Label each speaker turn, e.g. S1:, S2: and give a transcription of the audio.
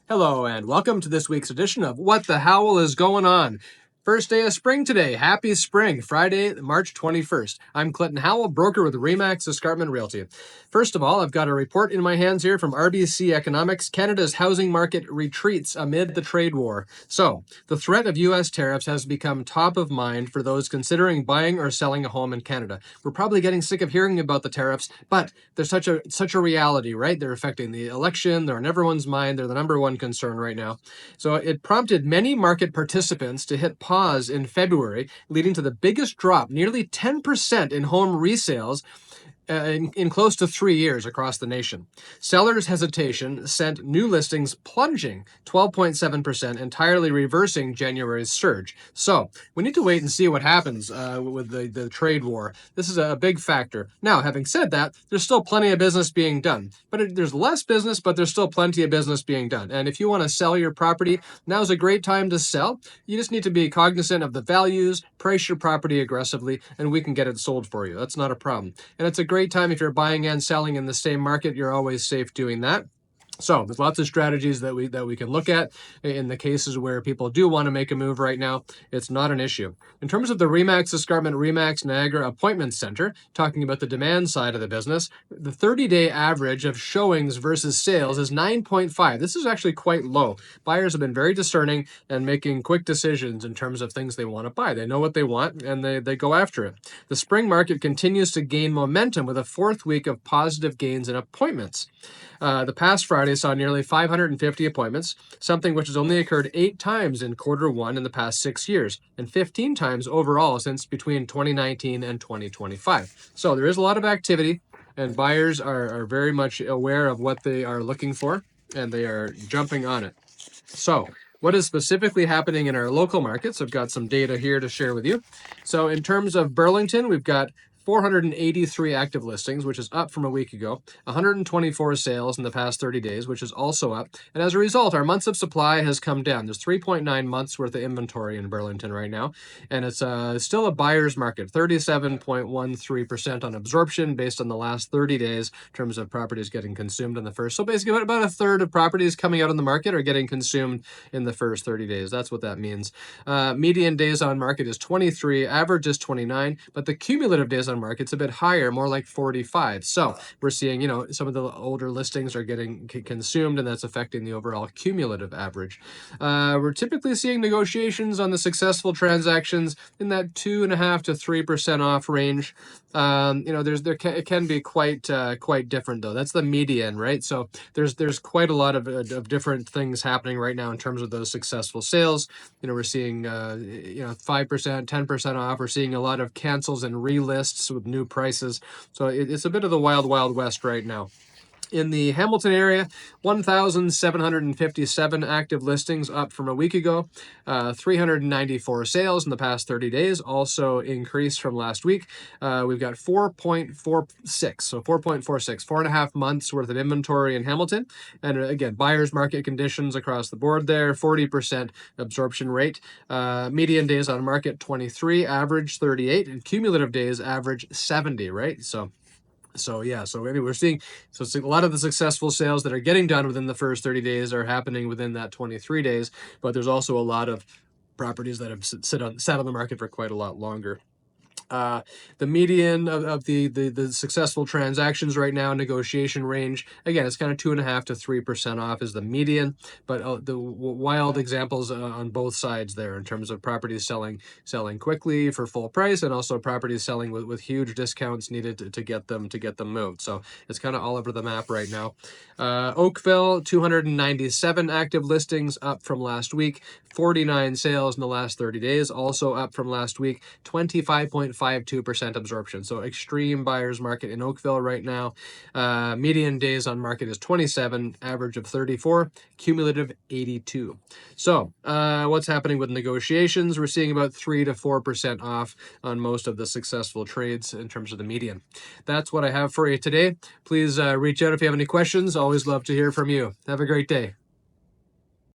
S1: Hello and welcome to this week's edition of What the Howell is Going On. First day of spring today. Happy spring. Friday, March 21st. I'm Clinton Howell, broker with Remax Escarpment Realty. First of all, I've got a report in my hands here from RBC Economics. Canada's housing market retreats amid the trade war. So, the threat of U.S. tariffs has become top of mind for those considering buying or selling a home in Canada. We're probably getting sick of hearing about the tariffs, but they're such a reality, right? They're affecting the election. They're on everyone's mind. They're the number one concern right now. So it prompted many market participants to hit pause in February, leading to the biggest drop, nearly 10% in home resales in close to 3 years across the nation. Sellers' hesitation sent new listings plunging 12.7%, entirely reversing January's surge. So we need to wait and see what happens with the trade war. This is a big factor. Now, having said that, there's still plenty of business being done. But there's less business, but there's still plenty of business being done. And if you want to sell your property, now's a great time to sell. You just need to be cognizant of the values, price your property aggressively, and we can get it sold for you. That's not a problem. And it's a great time if you're buying and selling in the same market. You're always safe doing that. So there's lots of strategies that we can look at in the cases where people do want to make a move right now. It's not an issue. In terms of the Remax Escarpment Remax Niagara Appointment Center, talking about the demand side of the business, the 30-day average of showings versus sales is 9.5. This is actually quite low. Buyers have been very discerning and making quick decisions in terms of things they want to buy. They know what they want and they go after it. The spring market continues to gain momentum with a fourth week of positive gains in appointments. The past Friday saw nearly 550 appointments, something which has only occurred 8 times in quarter one in the past 6 years, and 15 times overall since between 2019 and 2025. So there is a lot of activity, and buyers are very much aware of what they are looking for, and they are jumping on it. So, what is specifically happening in our local markets? I've got some data here to share with you. So, in terms of Burlington, we've got 483 active listings, which is up from a week ago, 124 sales in the past 30 days, which is also up. And as a result, our months of supply has come down. There's 3.9 months worth of inventory in Burlington right now, and it's still a buyer's market, 37.13% on absorption based on the last 30 days in terms of properties getting consumed in the first. So basically, about a third of properties coming out on the market are getting consumed in the first 30 days. That's what that means. Median days on market is 23, average is 29, but the cumulative days on market's a bit higher, more like 45. So we're seeing, some of the older listings are getting consumed, and that's affecting the overall cumulative average. We're typically seeing negotiations on the successful transactions in that 2.5% to 3% off range. It can be quite different though. That's the median, right? So there's quite a lot of different things happening right now in terms of those successful sales. We're seeing 5%, 10% off. We're seeing a lot of cancels and relists with new prices. So it's a bit of the wild west right now. In the Hamilton area, 1,757 active listings, up from a week ago. 394 sales in the past 30 days, also increased from last week. We've got 4.46, so 4.46, 4.5 months worth of inventory in Hamilton. And again, buyer's market conditions across the board there, 40% absorption rate. Median days on market, 23, average 38, and cumulative days average 70, right? So anyway, we're seeing a lot of the successful sales that are getting done within the first 30 days are happening within that 23 days, but there's also a lot of properties that have sat on the market for quite a lot longer. The median of the successful transactions right now, negotiation range, again, it's kind of 2.5% to 3% off is the median, but the wild examples on both sides there in terms of properties selling quickly for full price, and also properties selling with huge discounts needed to get them moved. So it's kind of all over the map right now. Oakville, 297 active listings, up from last week. 49 sales in the last 30 days, also up from last week. 25.52% absorption. So extreme buyer's market in Oakville right now. Median days on market is 27, average of 34, cumulative 82. So what's happening with negotiations? We're seeing about 3 to 4% off on most of the successful trades in terms of the median. That's what I have for you today. Please reach out if you have any questions. Always love to hear from you. Have a great day.